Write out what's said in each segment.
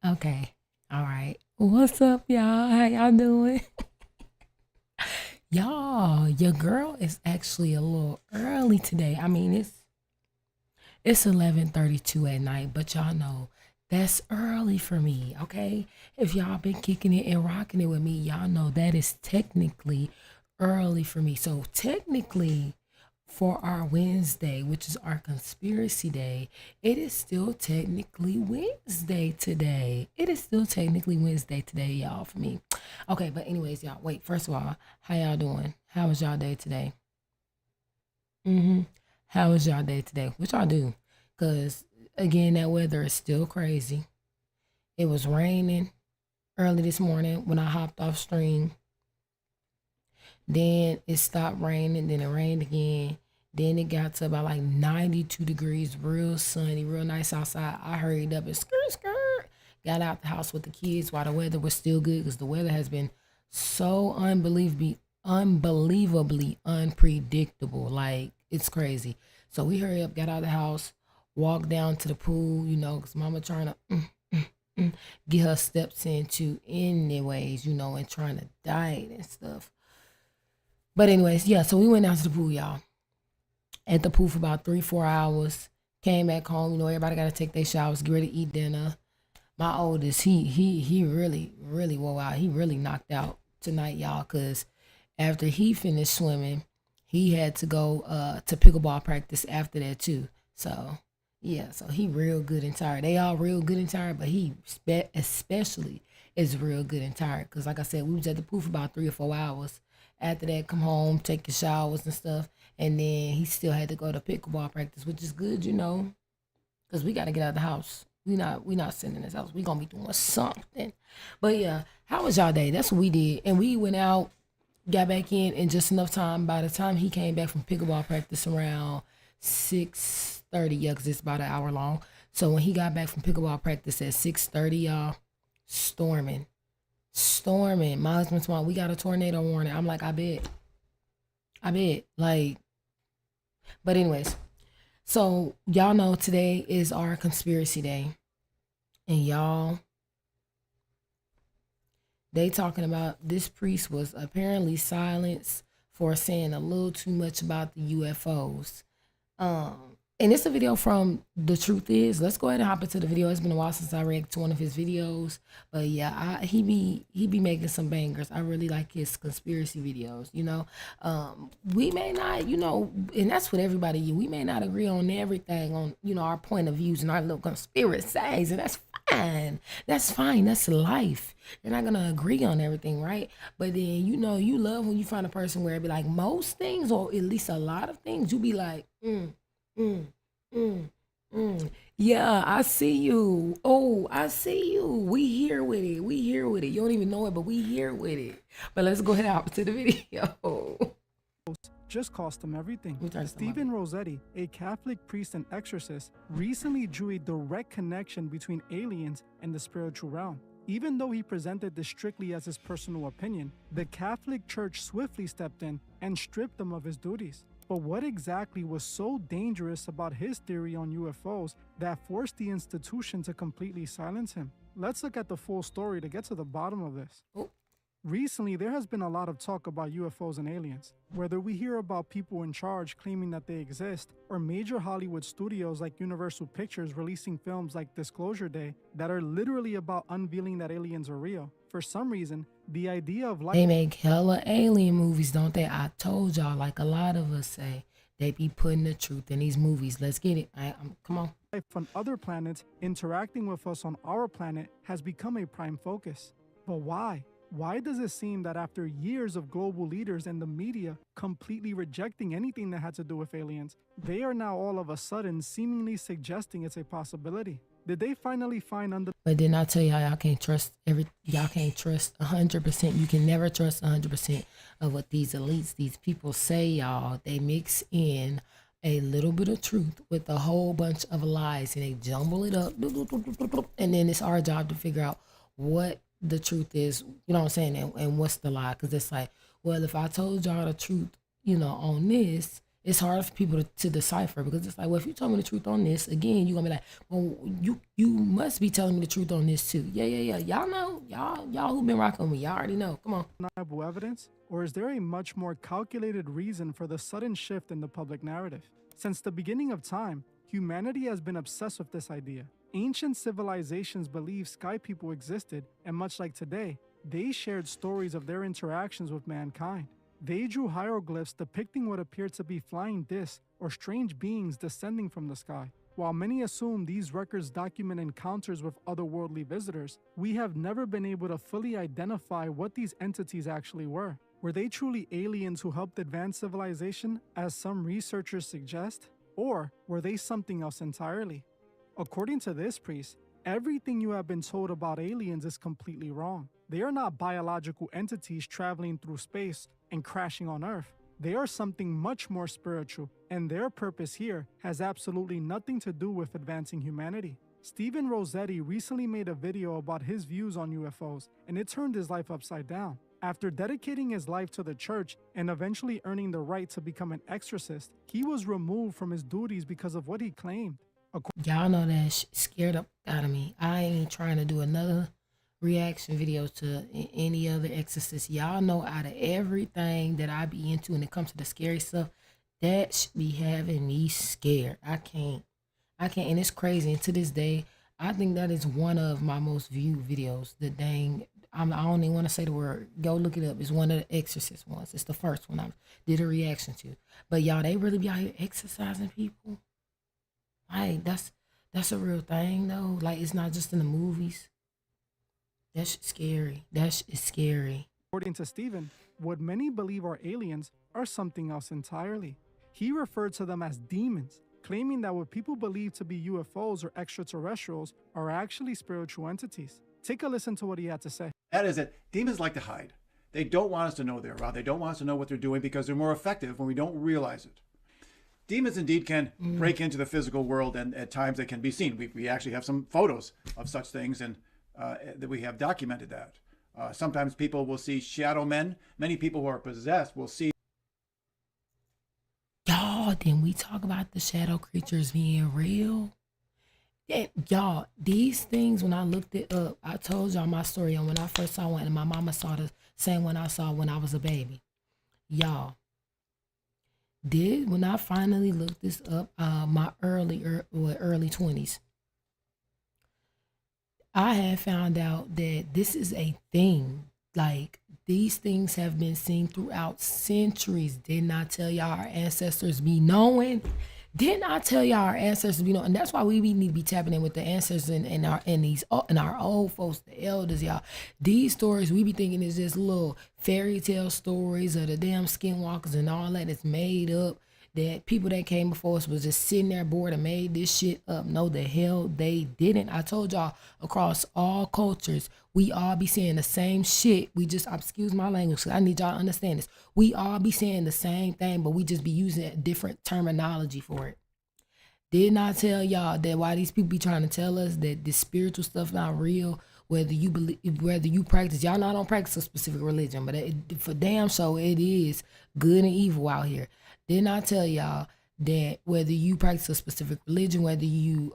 Okay. All right. What's up, y'all? How y'all doing? Y'all, your girl is actually a little early today. I mean, it's 11:32 at night, but y'all know that's early for me, okay? If y'all been kicking it and rocking it with me, y'all know that is technically early for me. So technically, for our Wednesday, which is our conspiracy day, it is still technically Wednesday today. It is still technically Wednesday today, y'all, for me. Okay, but anyways, y'all, wait, first of all, how y'all doing? How was y'all day today? How was y'all day today? What y'all do? Because, again, that weather is still crazy. It was raining early this morning when I hopped off stream. Then it stopped raining. Then it rained again. Then it got to about like 92 degrees, real sunny, real nice outside. I hurried up and skirt. Got out the house with the kids while the weather was still good because the weather has been so unbelievably unpredictable. Like, it's crazy. So we hurry up, got out of the house, walked down to the pool, because mama trying to get her steps into anyways, and trying to diet and stuff. But anyways, yeah, so we went down to the pool, y'all. At the pool for about 3, 4 hours. Came back home. Everybody got to take their showers, get ready to eat dinner. My oldest, he really really wore out. He really knocked out tonight, y'all, cause after he finished swimming, he had to go to pickleball practice after that too. So yeah, so he real good and tired. They all real good and tired, but he especially is real good and tired. Cause like I said, we was at the pool for about 3 or 4 hours. After that, come home, take your showers and stuff, and then he still had to go to pickleball practice, which is good, cause we got to get out of the house. We not sitting in this house. We gonna be doing something. But yeah, how was y'all day? That's what we did, and we went out, got back in just enough time. By the time he came back from pickleball practice around 6:30, yeah, cause it's about an hour long. So when he got back from pickleball practice at 6:30, y'all, storming, storming. My husband's mom, we got a tornado warning. I'm like, I bet, like. But anyways, so y'all know today is our conspiracy day. And y'all, they talking about this priest was apparently silenced for saying a little too much about the UFOs. And it's a video from The Truth Is. Let's go ahead and hop into the video. It's been a while since I read to one of his videos, but yeah, he be making some bangers. I really like his conspiracy videos. We may not, and that's what everybody. We may not agree on everything on our point of views and our little conspiracies, and that's fine. That's fine. That's life. You're not gonna agree on everything, right? But then you love when you find a person where it be like most things, or at least a lot of things, you be like. Mm, mm, yeah, I see you. Oh, I see you. We here with it. We here with it. You don't even know it, but we here with it. But let's go ahead and hop to the video. Just cost him everything. Let me turn some up. Stephen Rossetti, a Catholic priest and exorcist, recently drew a direct connection between aliens and the spiritual realm. Even though he presented this strictly as his personal opinion, the Catholic Church swiftly stepped in and stripped him of his duties. But what exactly was so dangerous about his theory on UFOs that forced the institution to completely silence him? Let's look at the full story to get to the bottom of this. Oh, Recently, there has been a lot of talk about UFOs and aliens. Whether we hear about people in charge claiming that they exist, or major Hollywood studios like Universal Pictures releasing films like Disclosure Day that are literally about unveiling that aliens are real, for some reason, the idea of life they make hella alien movies, don't they? I told y'all, like a lot of us say, they be putting the truth in these movies. Let's get it. Come on. on other planets interacting with us on our planet has become a prime focus. But why? Why does it seem that after years of global leaders and the media completely rejecting anything that had to do with aliens, they are now all of a sudden seemingly suggesting it's a possibility? Did they finally find under But then I tell y'all can't trust y'all can't trust 100%. You can never trust 100% of what these elites, these people say, y'all. They mix in a little bit of truth with a whole bunch of lies and they jumble it up. And then it's our job to figure out what the truth is, you know what I'm saying, and what's the lie. Because it's like, well, if I told y'all the truth, on this, it's hard for people to decipher because it's like, well, if you told me the truth on this, again, you're gonna be like, well, you must be telling me the truth on this too. Yeah. Y'all know, y'all who been rocking with me, y'all already know. Come on. Undeniable evidence? Or is there a much more calculated reason for the sudden shift in the public narrative? Since the beginning of time, humanity has been obsessed with this idea. Ancient civilizations believed sky people existed, and much like today, they shared stories of their interactions with mankind. They drew hieroglyphs depicting what appeared to be flying discs or strange beings descending from the sky. While many assume these records document encounters with otherworldly visitors, we have never been able to fully identify what these entities actually were. Were they truly aliens who helped advance civilization, as some researchers suggest? Or were they something else entirely? According to this priest, everything you have been told about aliens is completely wrong. They are not biological entities traveling through space and crashing on Earth. They are something much more spiritual, and their purpose here has absolutely nothing to do with advancing humanity. Stephen Rossetti recently made a video about his views on UFOs, and it turned his life upside down. After dedicating his life to the church and eventually earning the right to become an exorcist, he was removed from his duties because of what he claimed. Y'all know that scared up out of me. I ain't trying to do another reaction video to any other exorcist. Y'all know out of everything that I be into when it comes to the scary stuff, that should be having me scared. I can't, and it's crazy. And to this day, I think that is one of my most viewed videos. The dang, I don't even want to say the word. Go look it up. It's one of the exorcist ones. It's the first one I did a reaction to. But y'all, they really be out here exorcising people. Like that's a real thing though. Like it's not just in the movies. That's scary. That is scary. According to Stephen, what many believe are aliens are something else entirely. He referred to them as demons, claiming that what people believe to be UFOs or extraterrestrials are actually spiritual entities. Take a listen to what he had to say. That is it. Demons like to hide. They don't want us to know they're around. They don't want us to know what they're doing because they're more effective when we don't realize it. Demons indeed can break into the physical world, and at times they can be seen. We actually have some photos of such things, and that we have documented that. Sometimes people will see shadow men. Many people who are possessed will see. Y'all, didn't we talk about the shadow creatures being real? Yeah, y'all, these things, when I looked it up, I told y'all my story on when I first saw one, and my mama saw the same one I saw when I was a baby. Y'all, when I finally looked this up, my early 20s, I had found out that this is a thing. Like these things have been seen throughout centuries. Didn't I tell y'all our ancestors be knowing? Didn't I tell y'all our ancestors be knowing? And that's why we need to be tapping in with the ancestors and our old folks, the elders, y'all. These stories we be thinking is just little fairy tale stories of the damn skinwalkers and all that. It's made up. That people that came before us was just sitting there bored and made this shit up. No, the hell they didn't. I told y'all across all cultures, we all be saying the same shit. We just, excuse my language, 'cause I need y'all to understand this. We all be saying the same thing, but we just be using a different terminology for it. Did not tell y'all that why these people be trying to tell us that this spiritual stuff not real, whether you believe, whether you practice, y'all not don't practice a specific religion, but for damn sure it is good and evil out here. Did not tell y'all that whether you practice a specific religion, whether you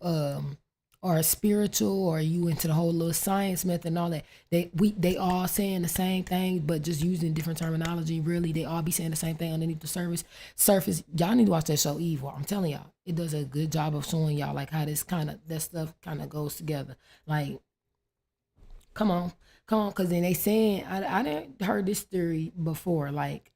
are spiritual or you into the whole little science method and all that, they all saying the same thing, but just using different terminology. Really, they all be saying the same thing underneath the surface. Y'all need to watch that show Evil. I'm telling y'all, it does a good job of showing y'all like how that stuff kind of goes together. Like, come on, because then they saying I didn't heard this theory before, like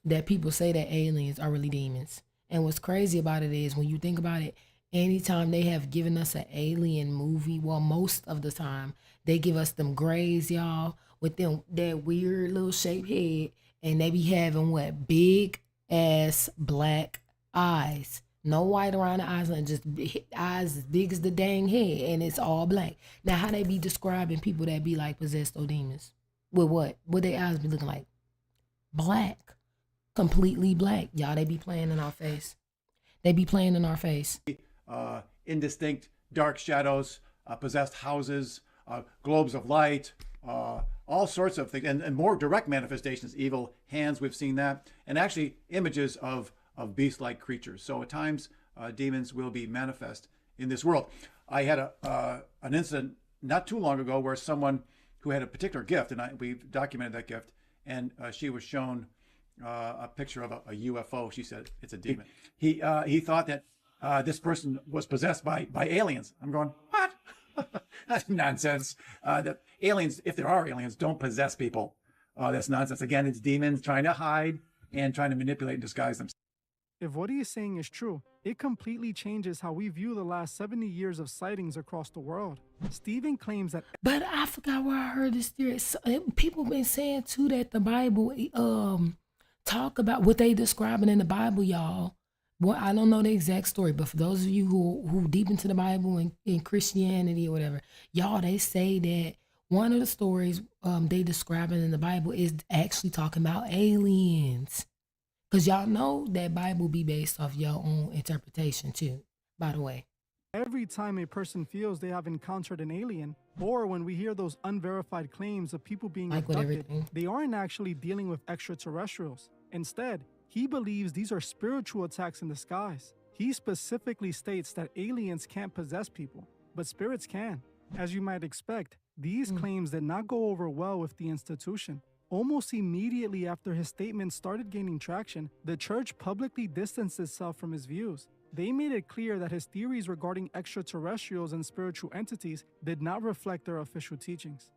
that people say that aliens are really demons. And what's crazy about it is when you think about it, anytime they have given us an alien movie, well, most of the time they give us them grays, y'all, with them that weird little shaped head, and they be having what, big ass black eyes, no white around the eyes, and just eyes as big as the dang head, and it's all black. Now, how they be describing people that be like possessed or demons? With what? What their eyes be looking like? Black. Completely black. Y'all, they be playing in our face. They be playing in our face. Indistinct dark shadows, possessed houses, globes of light, all sorts of things, and more direct manifestations, evil hands, we've seen that, and actually images of beast-like creatures. So at times, demons will be manifest in this world. I had an incident not too long ago where someone who had a particular gift, and we've documented that gift, and she was shown a picture of a UFO. She said it's a demon. He thought that this person was possessed by aliens. I'm going, what? That's nonsense. That aliens, if there are aliens, don't possess people. That's nonsense. Again, it's demons trying to hide and trying to manipulate and disguise themselves. If what he is saying is true, it completely changes how we view the last 70 years of sightings across the world. Stephen claims that But I forgot where I heard this theory. People been saying too that the Bible talk about what they describing in the Bible, y'all. Well, I don't know the exact story, but for those of you who deep into the Bible and in Christianity or whatever, y'all, they say that one of the stories they describing in the Bible is actually talking about aliens. Because y'all know that Bible be based off your own interpretation too, by the way. every time a person feels they have encountered an alien, or when we hear those unverified claims of people being Like with abducted, everything. they aren't actually dealing with extraterrestrials. Instead, he believes these are spiritual attacks in disguise. He specifically states that aliens can't possess people, but spirits can. As you might expect, these claims did not go over well with the institution. Almost immediately after his statements started gaining traction, the church publicly distanced itself from his views. They made it clear that his theories regarding extraterrestrials and spiritual entities did not reflect their official teachings.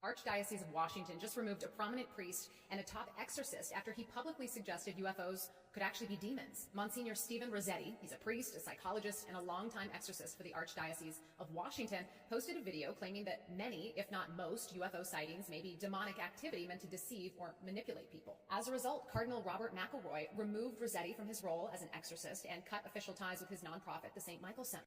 Archdiocese of Washington just removed a prominent priest and a top exorcist after he publicly suggested UFOs could actually be demons. Monsignor Stephen Rossetti, he's a priest, a psychologist, and a longtime exorcist for the Archdiocese of Washington, posted a video claiming that many, if not most, UFO sightings may be demonic activity meant to deceive or manipulate people. As a result, Cardinal Robert McElroy removed Rossetti from his role as an exorcist and cut official ties with his nonprofit, the St. Michael Center.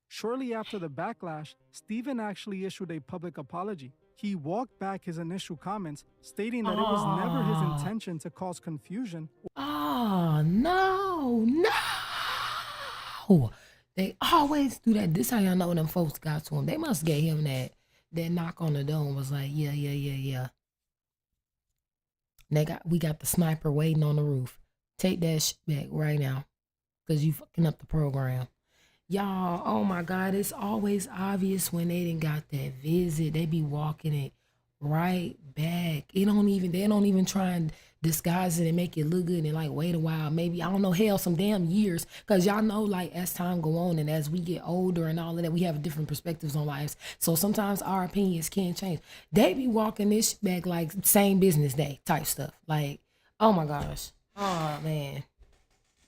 Shortly after the backlash, Stephen actually issued a public apology. He walked back his initial comments, stating that it was never his intention to cause confusion. Oh, no, no. They always do that. This how y'all know them folks got to him. They must get him that knock on the door and was like, yeah. We got the sniper waiting on the roof. Take that shit back right now, because you fucking up the program. Y'all, oh my God, it's always obvious when they didn't got that visit. They be walking it right back. They don't even try and disguise it and make it look good and like wait a while. Maybe, I don't know, hell, some damn years. Cause y'all know, like, as time go on and as we get older and all of that, we have different perspectives on lives. So sometimes our opinions can change. They be walking this shit back like same business day type stuff. Like, oh my gosh. Oh man.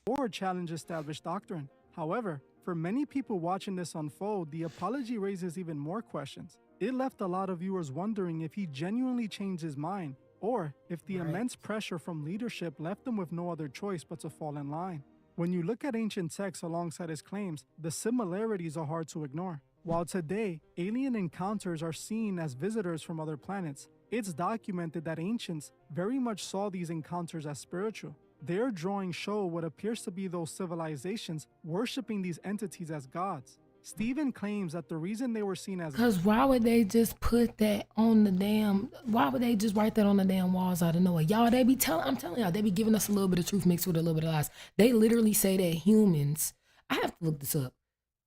Or challenge established doctrine. However, for many people watching this unfold, the apology raises even more questions. It left a lot of viewers wondering if he genuinely changed his mind, or if the immense pressure from leadership left him with no other choice but to fall in line. When you look at ancient texts alongside his claims, the similarities are hard to ignore. While today, alien encounters are seen as visitors from other planets, it's documented that ancients very much saw these encounters as spiritual. Their drawings show what appears to be those civilizations worshipping these entities as gods. Stephen claims that the reason they were seen as Cause why would they just put that on the damn? Why would they just write that on the damn walls out of nowhere? Y'all, I'm telling y'all, they be giving us a little bit of truth mixed with a little bit of lies. They literally say that humans. I have to look this up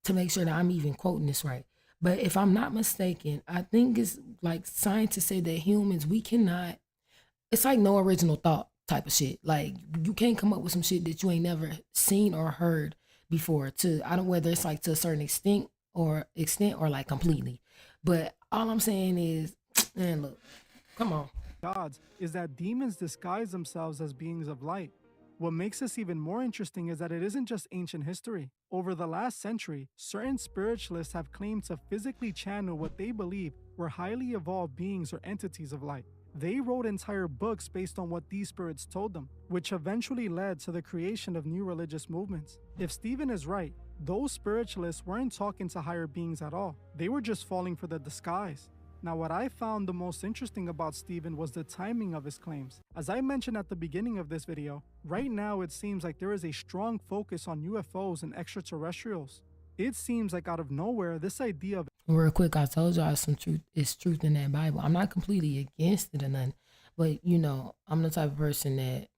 to make sure that I'm even quoting this right. But if I'm not mistaken, I think it's like scientists say that humans, we cannot. It's like no original thought type of shit. Like, you can't come up with some shit that you ain't never seen or heard before, whether it's like to a certain extent or like completely. But all I'm saying is, man, look, come on. gods is that demons disguise themselves as beings of light. What makes this even more interesting is that it isn't just ancient history. Over the last century, certain spiritualists have claimed to physically channel what they believe were highly evolved beings or entities of light. They wrote entire books based on what these spirits told them, which eventually led to the creation of new religious movements. If Stephen is right, those spiritualists weren't talking to higher beings at all. They were just falling for the disguise. Now, what I found the most interesting about Stephen was the timing of his claims. As I mentioned at the beginning of this video, right now it seems like there is a strong focus on UFOs and extraterrestrials. It seems like out of nowhere, this idea of Real quick, I told y'all some truth. It's truth in that Bible. I'm not completely against it or nothing, but I'm the type of person that,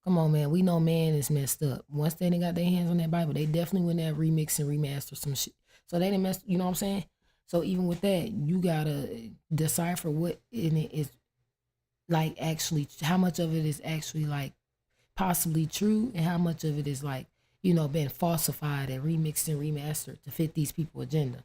come on, man. We know man is messed up. Once they done got their hands on that Bible, they definitely wouldn't have remix and remaster some shit. So they didn't mess. You know what I'm saying? So even with that, you gotta decipher what in it is like actually, how much of it is actually like possibly true, and how much of it is like been falsified and remixed and remastered to fit these people agenda.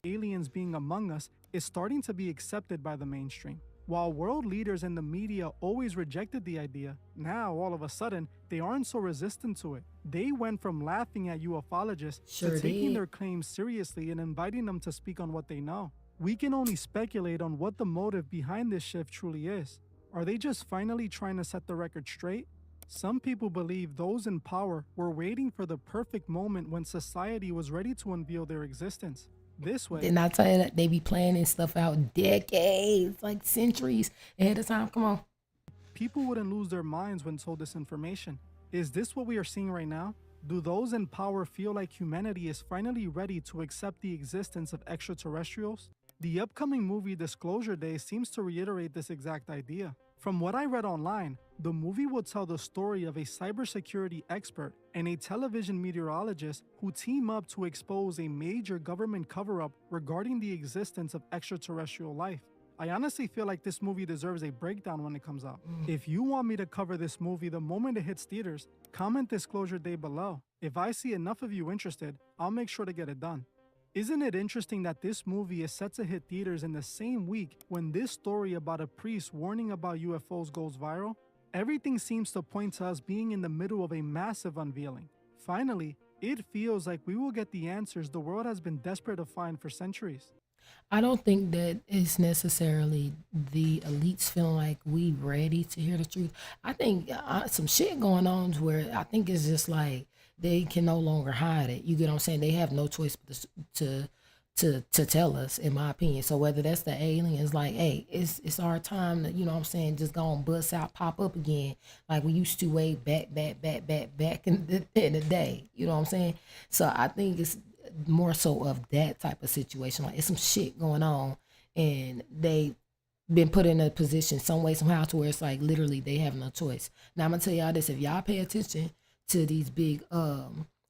aliens being among us is starting to be accepted by the mainstream. While world leaders and the media always rejected the idea, now all of a sudden they aren't so resistant to it. They went from laughing at ufologists Sure to taking did. their claims seriously and inviting them to speak on what they know. We can only speculate on what the motive behind this shift truly is. Are they just finally trying to set the record straight? Some people believe those in power were waiting for the perfect moment when society was ready to unveil their existence. This way, Didn't I tell you that they be planning stuff out decades, like centuries ahead of time? Come on. people wouldn't lose their minds when told this information. Is this what we are seeing right now? Do those in power feel like humanity is finally ready to accept the existence of extraterrestrials? The upcoming movie Disclosure Day seems to reiterate this exact idea. From what I read online, the movie will tell the story of a cybersecurity expert and a television meteorologist who team up to expose a major government cover-up regarding the existence of extraterrestrial life. I honestly feel like this movie deserves a breakdown when it comes out. If you want me to cover this movie the moment it hits theaters, comment Disclosure Day below. If I see enough of you interested, I'll make sure to get it done. Isn't it interesting that this movie is set to hit theaters in the same week when this story about a priest warning about UFOs goes viral? Everything seems to point to us being in the middle of a massive unveiling. Finally, it feels like we will get the answers the world has been desperate to find for centuries. I don't think that it's necessarily the elites feeling like we ready to hear the truth. I think some shit going on to where I think it's just like they can no longer hide it. You get what I'm saying? They have no choice but to tell us, in my opinion. So whether that's the aliens, like, hey, it's our time to, what I'm saying, just go and bust out, pop up again, like we used to way back in the day. You know what I'm saying? So I think it's more so of that type of situation. Like it's some shit going on, and they been put in a position some way somehow to where it's like literally they have no choice. Now I'm gonna tell y'all this: if y'all pay attention to these big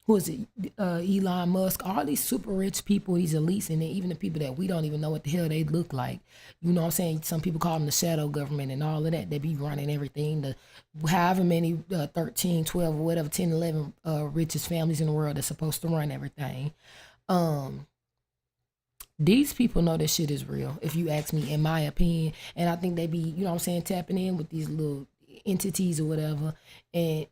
who is it, Elon Musk, all these super rich people, these elites, and then even the people that we don't even know what the hell they look like. You know what I'm saying? Some people call them the shadow government and all of that. They be running everything. The however many 13, 12, or whatever, 10, 11 richest families in the world that's supposed to run everything. These people know this shit is real, if you ask me, in my opinion. And I think they be, tapping in with these little entities or whatever. And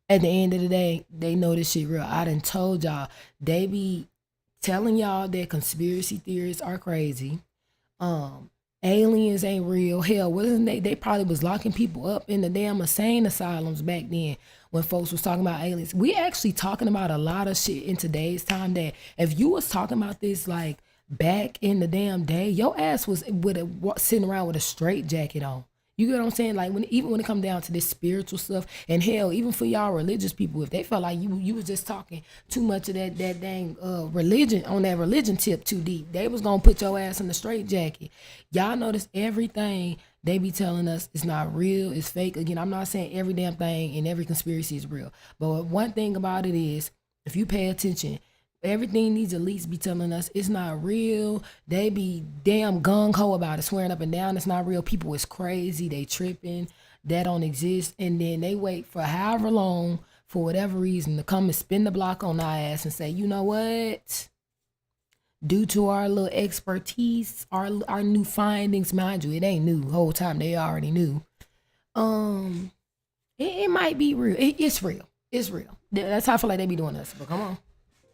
at the end of the day, they know this shit real. I done told y'all, they be telling y'all that conspiracy theories are crazy. Aliens ain't real. Hell, wasn't they probably was locking people up in the damn insane asylums back then when folks was talking about aliens. We actually talking about a lot of shit in today's time that if you was talking about this like back in the damn day, your ass was sitting around with a straight jacket on. You get what I'm saying? Like even when it come down to this spiritual stuff, and hell, even for y'all religious people, if they felt like you was just talking too much of that dang religion on that religion tip too deep, they was gonna put your ass in the straight jacket. Y'all notice everything they be telling us is not real, it's fake. Again, I'm not saying every damn thing and every conspiracy is real, but one thing about it is, if you pay attention, everything these elites be telling us it's not real. They be damn gung-ho about it, swearing up and down it's not real. People is crazy, they tripping, that don't exist. And then they wait for however long, for whatever reason, to come and spin the block on our ass and say, you know what? Due to our little expertise, our new findings, mind you, it ain't new. The whole time they already knew. It might be real. It's real. It's real. That's how I feel like they be doing us. But come on.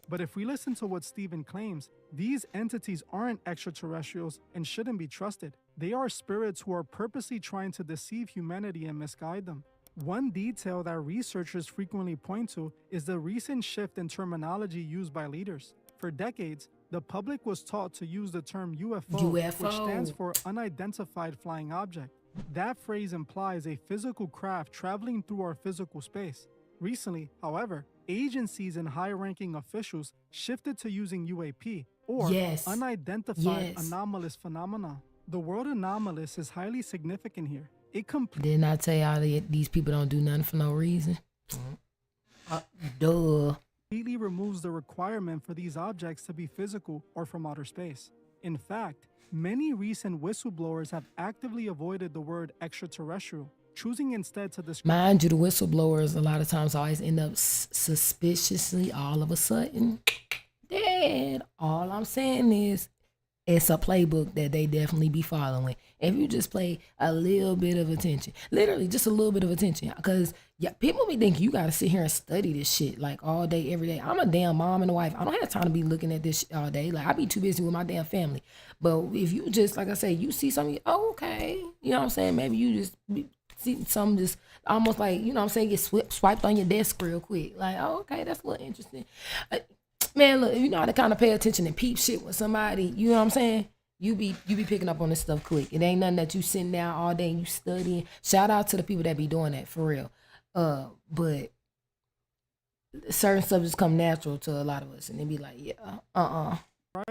But if we listen to what Stephen claims, these entities aren't extraterrestrials and shouldn't be trusted. They are spirits who are purposely trying to deceive humanity and misguide them. One detail that researchers frequently point to is the recent shift in terminology used by leaders. For decades, the public was taught to use the term UFO, which stands for unidentified flying object. That phrase implies a physical craft traveling through our physical space. Recently, however, agencies and high-ranking officials shifted to using UAP, or Yes. unidentified Yes. anomalous phenomena. The word anomalous is highly significant here. It Didn't I tell y'all that these people don't do nothing for no reason? Duh. completely removes the requirement for these objects to be physical or from outer space. In fact, many recent whistleblowers have actively avoided the word extraterrestrial, choosing instead to describe Mind you, the whistleblowers a lot of times always end up suspiciously all of a sudden dead. All I'm saying is it's a playbook that they definitely be following. If you just pay a little bit of attention, literally just a little bit of attention, because yeah, people be thinking you gotta sit here and study this shit like all day, every day. I'm a damn mom and a wife. I don't have time to be looking at this shit all day. Like I be too busy with my damn family. But if you just, like I say, you see something, oh, okay, you know what I'm saying? Maybe you just see something just almost like, you know what I'm saying, get swiped on your desk real quick. Like, oh, okay, that's a little interesting. Man, look, if you know how to kind of pay attention and peep shit with somebody, you know what I'm saying? You be picking up on this stuff quick. It ain't nothing that you sitting down all day and you studying. Shout out to the people that be doing that for real. But certain stuff just come natural to a lot of us, and they be like, yeah,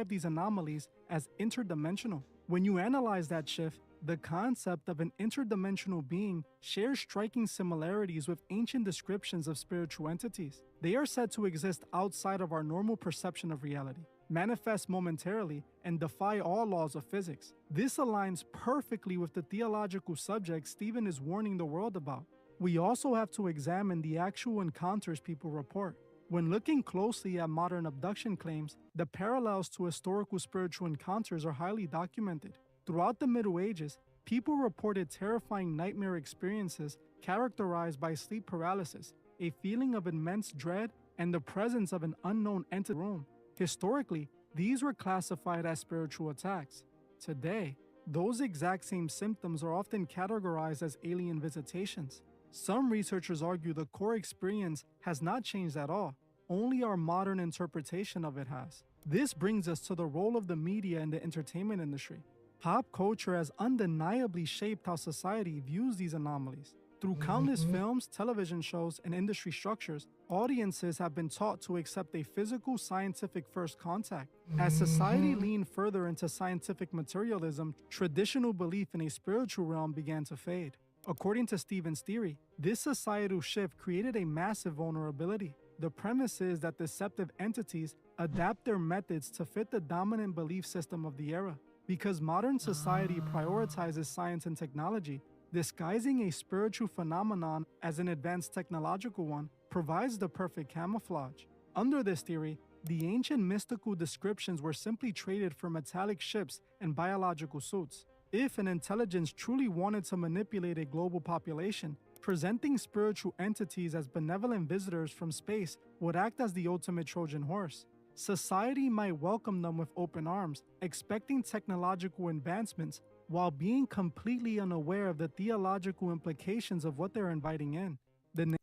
these anomalies as interdimensional. When you analyze that shift, the concept of an interdimensional being shares striking similarities with ancient descriptions of spiritual entities. They are said to exist outside of our normal perception of reality, manifest momentarily, and defy all laws of physics. This aligns perfectly with the theological subject Stephen is warning the world about. We also have to examine the actual encounters people report. When looking closely at modern abduction claims, the parallels to historical spiritual encounters are highly documented. Throughout the Middle Ages, people reported terrifying nightmare experiences characterized by sleep paralysis, a feeling of immense dread, and the presence of an unknown entity in the room. Historically, these were classified as spiritual attacks. Today, those exact same symptoms are often categorized as alien visitations. Some researchers argue the core experience has not changed at all, only our modern interpretation of it has. This brings us to the role of the media in the entertainment industry. Pop culture has undeniably shaped how society views these anomalies. Through countless films, television shows, and industry structures, audiences have been taught to accept a physical, scientific first contact. As society leaned further into scientific materialism, traditional belief in a spiritual realm began to fade. According to Stephen's theory, this societal shift created a massive vulnerability. The premise is that deceptive entities adapt their methods to fit the dominant belief system of the era. Because modern society prioritizes science and technology, disguising a spiritual phenomenon as an advanced technological one provides the perfect camouflage. Under this theory, the ancient mystical descriptions were simply traded for metallic ships and biological suits. If an intelligence truly wanted to manipulate a global population, presenting spiritual entities as benevolent visitors from space would act as the ultimate Trojan horse. Society might welcome them with open arms, expecting technological advancements, while being completely unaware of the theological implications of what they're inviting in.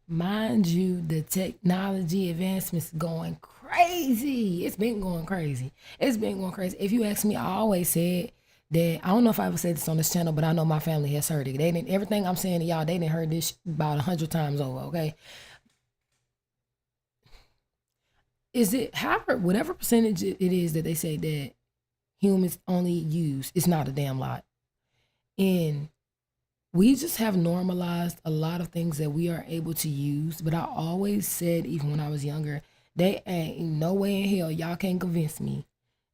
Mind you, the technology advancements going crazy. It's been going crazy. It's been going crazy. If you ask me, I always said that, I don't know if I ever said this on this channel, but I know my family has heard it. They didn't, everything I'm saying to y'all, they didn't heard this about 100 times over, okay? Is it, however, whatever percentage it is that they say that humans only use, it's not a damn lot. And we just have normalized a lot of things that we are able to use. But I always said, even when I was younger, they ain't no way in hell y'all can't convince me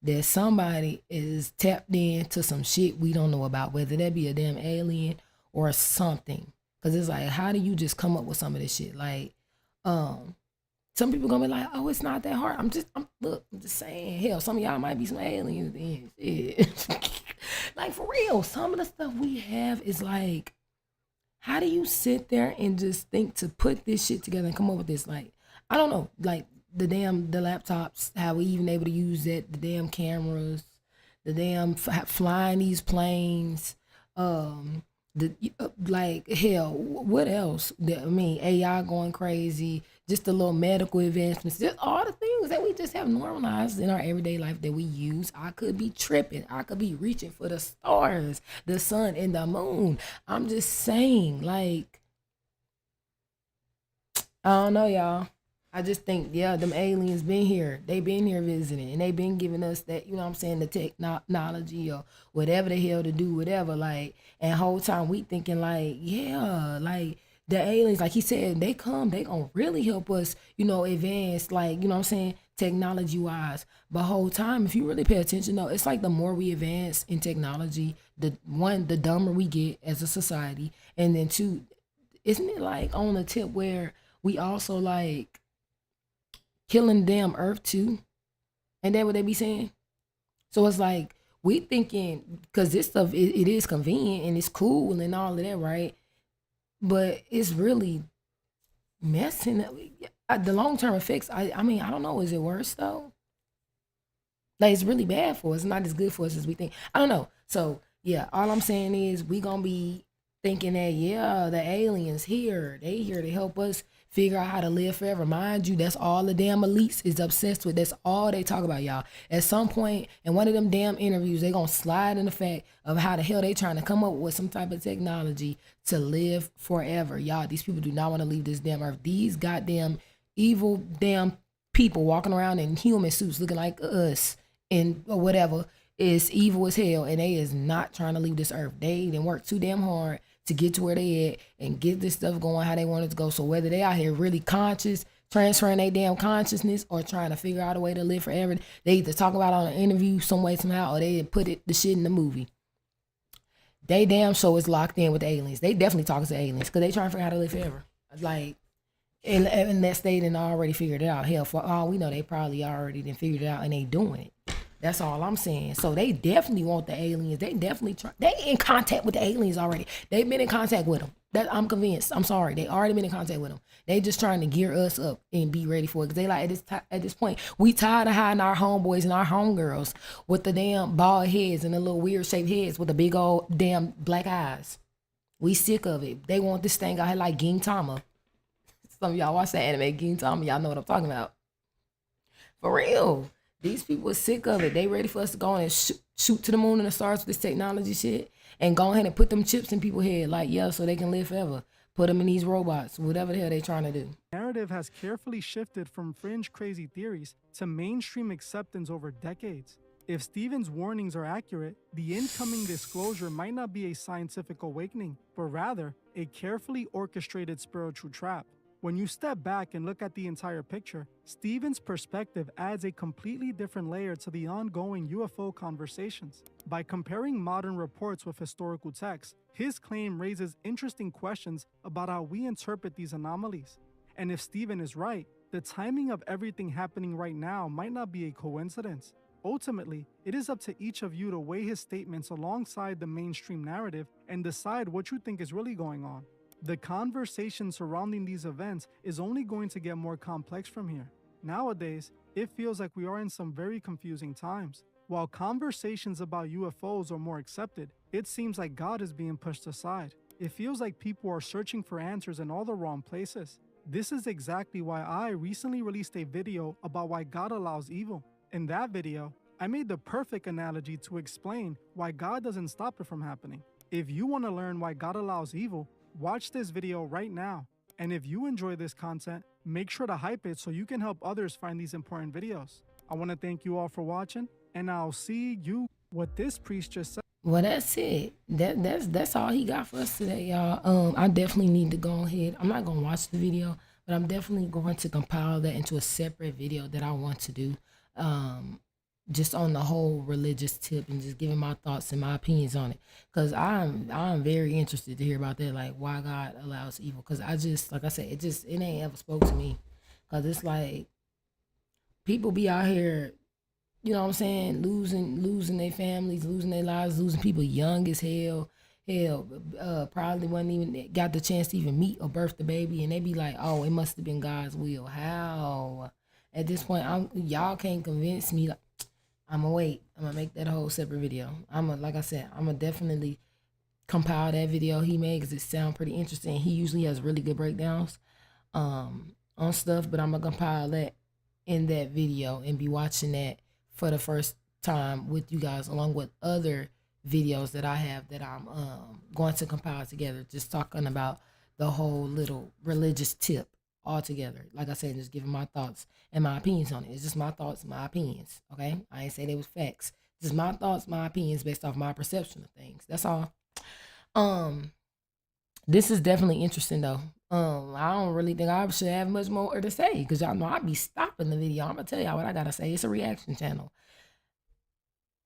that somebody is tapped into some shit we don't know about, whether that be a damn alien or something. Because it's like, how do you just come up with some of this shit? Like, some people gonna be like, oh, it's not that hard. I'm just saying, hell, some of y'all might be some aliens then. Shit. Like, for real, some of the stuff we have is like, how do you sit there and just think to put this shit together and come up with this? Like, I don't know, like the laptops, how we even able to use that, the damn cameras, the damn flying these planes, like, hell, what else? I mean, AI going crazy, just the little medical advancements, just all the things that we just have normalized in our everyday life that we use. I could be tripping. I could be reaching for the stars, the sun, and the moon. I'm just saying, like, I don't know, y'all. I just think, yeah, them aliens been here. They been here visiting, and they been giving us that, you know what I'm saying, the technology or whatever the hell to do, whatever. Like, and whole time we thinking like, yeah, like the aliens, like he said, they come, they gonna really help us, advance, like, you know what I'm saying, technology wise. But whole time, if you really pay attention, though, it's like the more we advance in technology, the dumber we get as a society, and then two, isn't it like on a tip where we also like killing the damn earth too? And that what they be saying? So it's like we thinking because this stuff it is convenient and it's cool and all of that, right? But it's really messing up the long term effects. I mean, I don't know. Is it worse though? Like it's really bad for us. It's not as good for us as we think. I don't know. So yeah, all I'm saying is we gonna be thinking that yeah, the aliens here, they here to help us figure out how to live forever. Mind you, that's all the damn elites is obsessed with. That's all they talk about, y'all. At some point in one of them damn interviews, they gonna slide in the fact of how the hell they trying to come up with some type of technology to live forever. Y'all, these people do not want to leave this damn earth. These goddamn evil damn people walking around in human suits looking like us and or whatever is evil as hell, and they is not trying to leave this earth. They didn't work too damn hard to get to where they at and get this stuff going how they want it to go. So whether they out here really conscious, transferring their damn consciousness, or trying to figure out a way to live forever, they either talk about it on an interview some way somehow, or they put the shit in the movie. They damn show is locked in with the aliens. They definitely talking to aliens because they trying to figure out how to live forever. Like, unless they didn't already figured it out. Hell, for all we know, they probably already done figured it out and they doing it. That's all I'm saying. So they definitely want the aliens. They definitely they in contact with the aliens already. They've been in contact with them. That I'm convinced. I'm sorry. They already been in contact with them. They just trying to gear us up and be ready for it. Cause they like at this point, we tired of hiding our homeboys and our homegirls with the damn bald heads and the little weird shaped heads with the big old damn black eyes. We sick of it. They want this thing out here like Gintama. Some of y'all watch that anime Gintama. Y'all know what I'm talking about. For real. These people are sick of it. They ready for us to go on and shoot to the moon and the stars with this technology shit and go ahead and put them chips in people's head like, yeah, so they can live forever. Put them in these robots, whatever the hell they trying to do. Narrative has carefully shifted from fringe crazy theories to mainstream acceptance over decades. If Stephen's warnings are accurate, the incoming disclosure might not be a scientific awakening, but rather a carefully orchestrated spiritual trap. When you step back and look at the entire picture, Stephen's perspective adds a completely different layer to the ongoing UFO conversations. By comparing modern reports with historical texts, his claim raises interesting questions about how we interpret these anomalies. And if Stephen is right, the timing of everything happening right now might not be a coincidence. Ultimately, it is up to each of you to weigh his statements alongside the mainstream narrative and decide what you think is really going on. The conversation surrounding these events is only going to get more complex from here. Nowadays, it feels like we are in some very confusing times. While conversations about UFOs are more accepted, it seems like God is being pushed aside. It feels like people are searching for answers in all the wrong places. This is exactly why I recently released a video about why God allows evil. In that video, I made the perfect analogy to explain why God doesn't stop it from happening. If you want to learn why God allows evil, watch this video right now. And if you enjoy this content, make sure to hype it so you can help others find these important videos. I want to thank you all for watching, and I'll see you what this priest just said. Well, that's it. That's all he got for us today, y'all. I definitely need to go ahead. I'm not gonna watch the video, but I'm definitely going to compile that into a separate video that I want to do. Just on the whole religious tip and just giving my thoughts and my opinions on it, because I'm very interested to hear about that, like why God allows evil. Because I just, like I said, it ain't ever spoke to me, because it's like people be out here, you know what I'm saying, losing their families, losing their lives, losing people young as hell, probably wasn't even got the chance to even meet or birth the baby, and they be like, oh, it must have been God's will. How? At this point, y'all can't convince me. Like, I'm gonna wait. I'm gonna make that whole separate video. Like I said, I'm gonna definitely compile that video he made because it sounds pretty interesting. He usually has really good breakdowns on stuff, but I'm gonna compile that in that video and be watching that for the first time with you guys, along with other videos that I have that I'm going to compile together, just talking about the whole little religious tip altogether. Like I said, just giving my thoughts and my opinions on it. It's just my thoughts, my opinions. Okay, I ain't say they was facts. Just my thoughts, my opinions based off my perception of things. That's all. Um, this is definitely interesting though. I don't really think I should have much more to say because y'all know I be stopping the video. I'm gonna tell y'all what I gotta say. It's a reaction channel.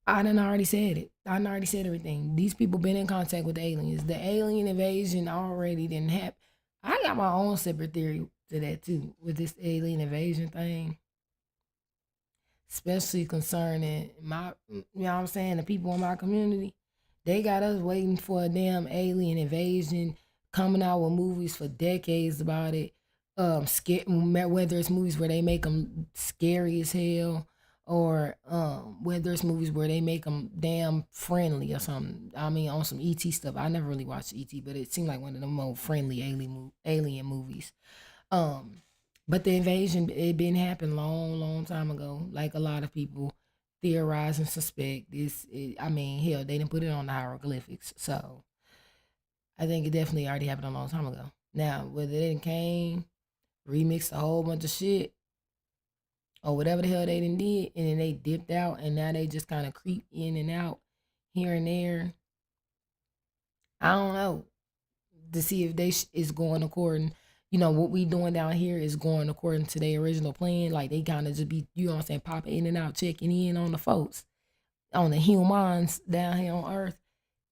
I done already said it. I done already said everything. These people been in contact with the aliens. The alien invasion already didn't happen. I got my own separate theory to that too with this alien invasion thing, especially concerning my, you know what I'm saying, the people in my community. They got us waiting for a damn alien invasion, coming out with movies for decades about it. Whether it's movies where they make them scary as hell, or whether it's movies where they make them damn friendly or something. I mean, on some ET stuff. I never really watched ET, but it seemed like one of the more friendly alien movies. Um, but the invasion, it been happened long time ago. Like a lot of people theorize and suspect this. I mean, hell, they didn't put it on the hieroglyphics, so I think it definitely already happened a long time ago. Now, whether it came, remixed a whole bunch of shit, or whatever the hell they done did, and then they dipped out, and now they just kind of creep in and out here and there. I don't know, to see if they is going according, what we doing down here is going according to their original plan. Like they kind of just be, you know what I'm saying, popping in and out, checking in on the folks, on the humans down here on Earth.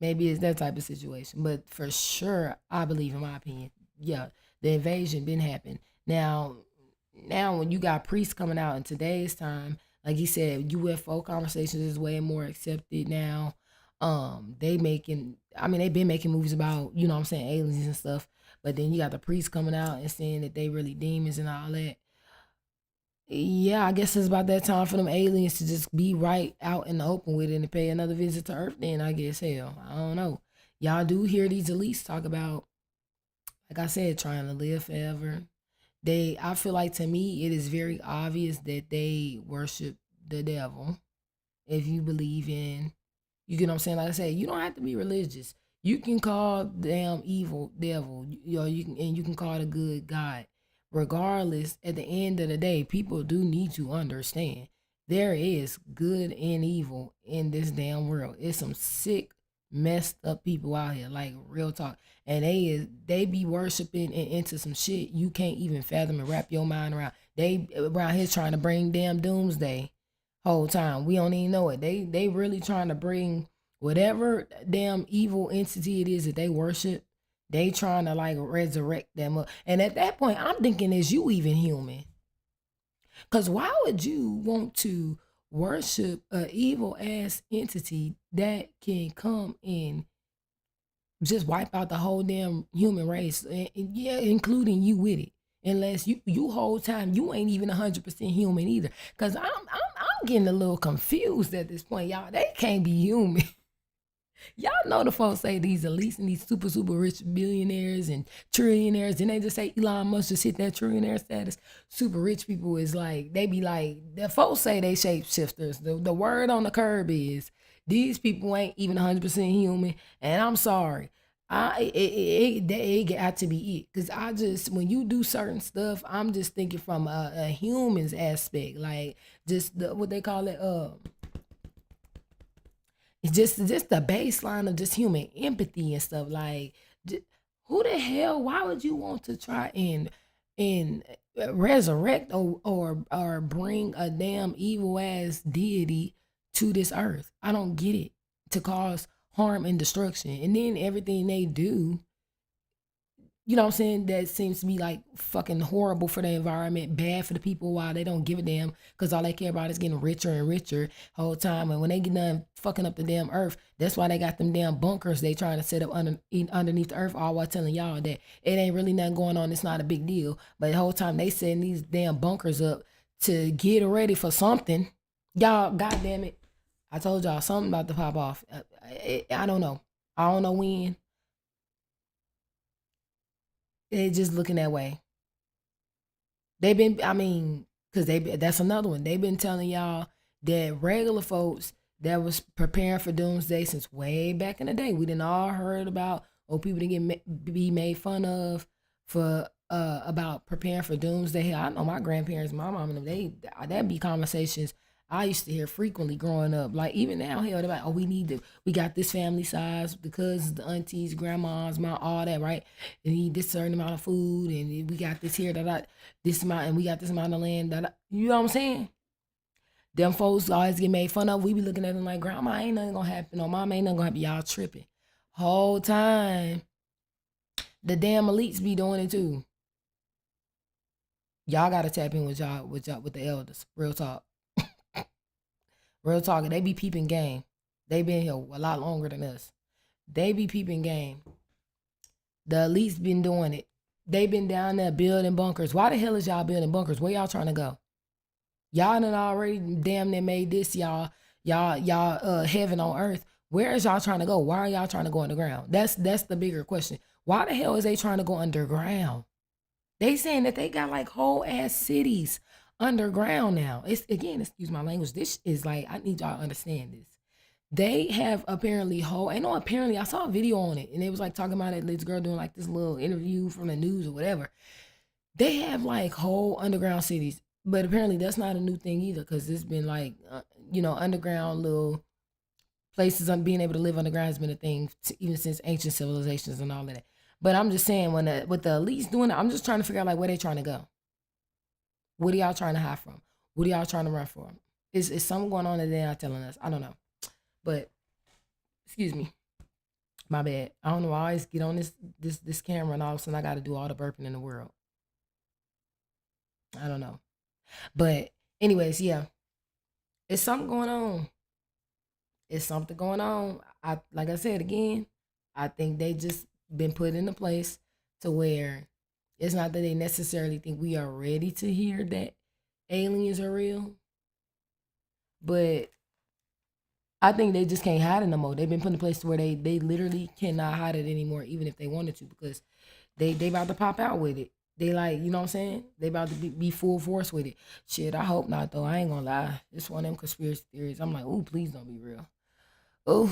Maybe it's that type of situation. But for sure, I believe, in my opinion, yeah, the invasion been happening. Now when you got priests coming out in today's time, like he said, UFO conversations is way more accepted now. They been making movies about, you know what I'm saying, aliens and stuff. But then you got the priests coming out and saying that they really demons and all that. Yeah, I guess it's about that time for them aliens to just be right out in the open with it and pay another visit to Earth. Then I guess, hell, I don't know. Y'all do hear these elites talk about, like I said, trying to live forever. I feel like, to me, it is very obvious that they worship the devil. If you believe in, you get what I'm saying? Like I said, you don't have to be religious. You can call damn evil devil, you can call it a good God. Regardless, at the end of the day, people do need to understand there is good and evil in this damn world. It's some sick, messed up people out here, like real talk. And they be worshiping and into some shit you can't even fathom and wrap your mind around. They around here trying to bring damn doomsday whole time. We don't even know it. They really trying to bring whatever damn evil entity it is that they worship. They trying to like resurrect them up. And at that point, I'm thinking, is you even human? Because why would you want to worship a evil ass entity that can come and just wipe out the whole damn human race, and yeah, including you with it? Unless you whole time you ain't even 100% human either. Cause I'm getting a little confused at this point, y'all. They can't be human. Y'all know the folks say these elites and these super rich billionaires and trillionaires. Then they just say Elon Musk just hit that trillionaire status. Super rich people is like, they be like, the folks say they shapeshifters. The word on the curb is these people ain't even 100% human. And I'm sorry. It got to be it. Because when you do certain stuff, I'm just thinking from a human's aspect. Like just what they call it, it's just the baseline of just human empathy and stuff. Like, who the hell? Why would you want to try and resurrect or bring a damn evil ass deity to this earth? I don't get it. To cause harm and destruction, and then everything they do, you know what I'm saying, that seems to be like fucking horrible for the environment, bad for the people, while they don't give a damn because all they care about is getting richer and richer whole time. And when they get done fucking up the damn earth, that's why they got them damn bunkers they trying to set up underneath the earth, all while telling y'all that it ain't really nothing going on, it's not a big deal. But the whole time they setting these damn bunkers up to get ready for something. Y'all, goddamn it, I told y'all something about to pop off. I don't know. I don't know when. They just looking that way. They've been, because that's another one. They've been telling y'all that regular folks that was preparing for doomsday since way back in the day. We done all heard about people to be made fun of for about preparing for doomsday. Hell, I know my grandparents, my mom and them, that'd be conversations I used to hear frequently growing up. Like even now, hell, they're like, oh, we got this family size, the cousins, the aunties, grandmas, my all that, right? And we need this certain amount of food, and we got this here, this amount, and we got this amount of land, you know what I'm saying? Them folks always get made fun of. We be looking at them like, grandma, ain't nothing gonna happen, or mama ain't nothing gonna happen. Y'all tripping. Whole time, the damn elites be doing it too. Y'all gotta tap in with with the elders. Real talk. Real talk. They be peeping game. They been here a lot longer than us. They be peeping game. The elites been doing it. They been down there building bunkers. Why the hell is y'all building bunkers? Where y'all trying to go? Y'all done already damn near made this y'all heaven on earth. Where is y'all trying to go? Why are y'all trying to go underground? That's the bigger question. Why the hell is they trying to go underground? They saying that they got like whole ass cities underground now. It's again, excuse my language. This is like, I need y'all to understand this. They have apparently apparently I saw a video on it and it was like talking about it, this girl doing like this little interview from the news or whatever. They have like whole underground cities, but apparently that's not a new thing either, because it's been like underground little places on being able to live underground has been a thing even since ancient civilizations and all of that. But I'm just saying, with the elites doing it, I'm just trying to figure out like where they trying to go. What are y'all trying to hide from? What are y'all trying to run from? Is something going on that they're not telling us? I don't know. But excuse me, my bad. I don't know. I always get on this camera and all of a sudden I got to do all the burping in the world. I don't know. But anyways, yeah, it's something going on. It's something going on. Like I said again, I think they just been put into place to where it's not that they necessarily think we are ready to hear that aliens are real, but I think they just can't hide it no more. They've been put in a place to where they literally cannot hide it anymore, even if they wanted to, because they about to pop out with it. They like, you know what I'm saying? They about to be full force with it. Shit, I hope not though. I ain't gonna lie. It's one of them conspiracy theories. I'm like, ooh, please don't be real. Ooh,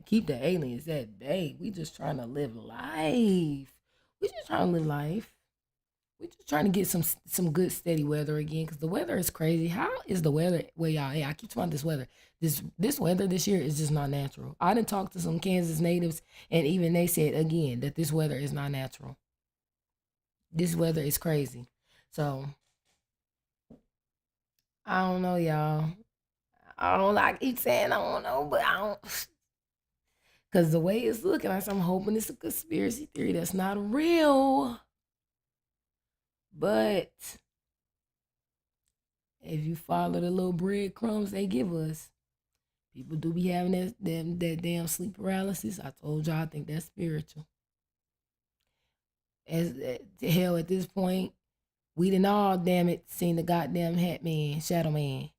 keep the aliens that day. We just trying to live life. We just trying to live life. We just trying to get some good steady weather again, because the weather is crazy. How is the weather where y'all? Hey, I keep talking about this weather. This weather this year is just not natural. I didn't talk to some Kansas natives, and even they said again that this weather is not natural. This weather is crazy. So I don't know, y'all. I don't like keep saying I don't know, but I don't, because the way it's looking, I'm hoping it's a conspiracy theory that's not real. But if you follow the little breadcrumbs they give us, people do be having that damn sleep paralysis. I told y'all I think that's spiritual. As hell at this point, we done all damn it seen the goddamn Hat Man, Shadow Man.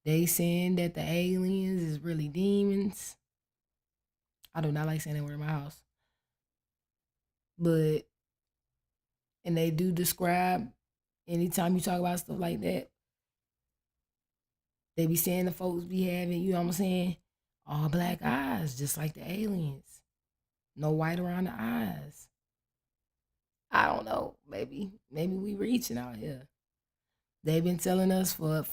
They saying that the aliens is really demons. I do not like saying that word in my house. But, and they do describe, anytime you talk about stuff like that, they be saying the folks be having, you know what I'm saying, all black eyes, just like the aliens. No white around the eyes. I don't know. Maybe we reaching out here. They've been telling us for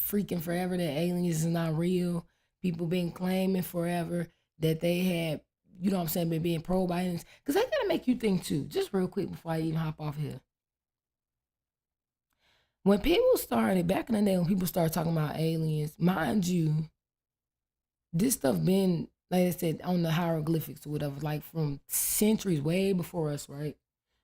freaking forever that aliens is not real. People been claiming forever that they had, you know what I'm saying, been being probed by aliens. Because I gotta make you think too, just real quick before I even hop off here. When people started, back in the day when people started talking about aliens, mind you, this stuff been, like I said, on the hieroglyphics or whatever, like from centuries way before us, right?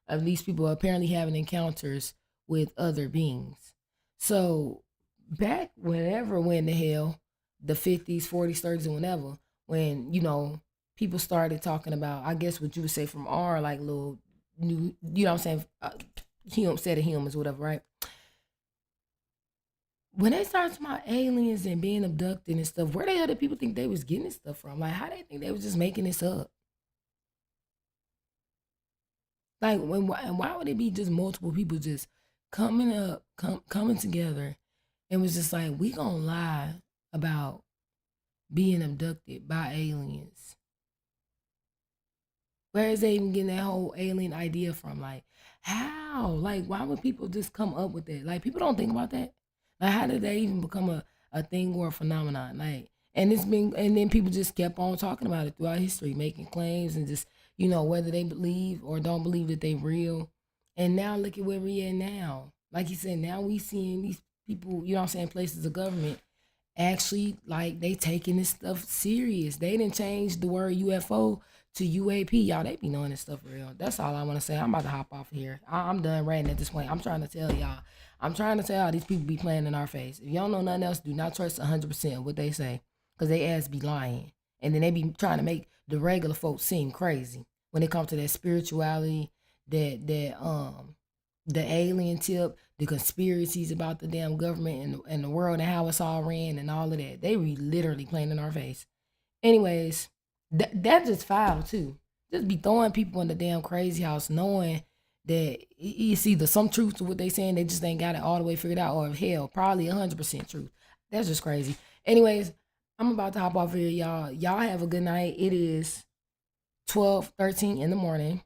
Of these people apparently having encounters with other beings. So back when the hell, the 50s, 40s, 30s, and whenever, when, people started talking about, I guess what you would say from our like little new, you know what I'm saying, set of humans, whatever, right? When they started talking about aliens and being abducted and stuff, where the hell did people think they was getting this stuff from? Like, how they think they was just making this up? Like, why would it be just multiple people just coming together and was just like, we gonna lie about being abducted by aliens. Where is they even getting that whole alien idea from? Like, how? Like, why would people just come up with that? Like, people don't think about that. Like, how did they even become a thing or a phenomenon? Like, and it's been, and then people just kept on talking about it throughout history, making claims and just, whether they believe or don't believe that they real. And now look at where we at now. Like you said, now we seeing these people, places of government actually like they taking this stuff serious. They didn't change the word UFO to UAP. Y'all, they be knowing this stuff for real. That's all I want to say. I'm about to hop off here. I'm done ranting at this point. I'm trying to tell y'all. I'm trying to tell y'all these people be playing in our face. If y'all know nothing else, do not trust 100% of what they say, because they ass be lying. And then they be trying to make the regular folks seem crazy when it comes to that spirituality, that the alien tip, the conspiracies about the damn government and the world and how it's all ran and all of that. They be literally playing in our face. Anyways, that just foul too. Just be throwing people in the damn crazy house knowing that it's either some truth to what they saying, they just ain't got it all the way figured out, or hell, probably 100% truth. That's just crazy. Anyways, I'm about to hop off here, y'all. Y'all have a good night. It is 12:13 in the morning.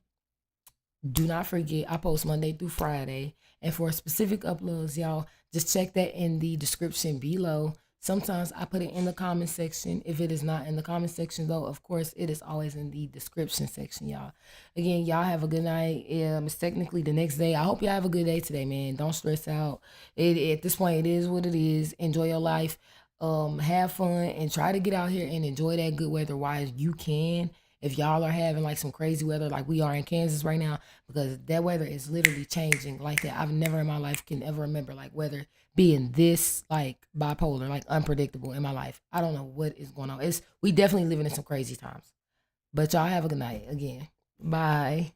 Do not forget, I post Monday through Friday. And for specific uploads, y'all, just check that in the description below. Sometimes I put it in the comment section. If it is not in the comment section, though, of course, it is always in the description section, y'all. Again, y'all have a good night. It's technically the next day. I hope y'all have a good day today, man. Don't stress out. At this point, it is what it is. Enjoy your life. Have fun and try to get out here and enjoy that good weather while you can. If y'all are having like some crazy weather like we are in Kansas right now, because that weather is literally changing like that. I've never in my life can ever remember like weather being this like bipolar, like unpredictable in my life. I don't know what is going on. We definitely living in some crazy times. But y'all have a good night again. Bye.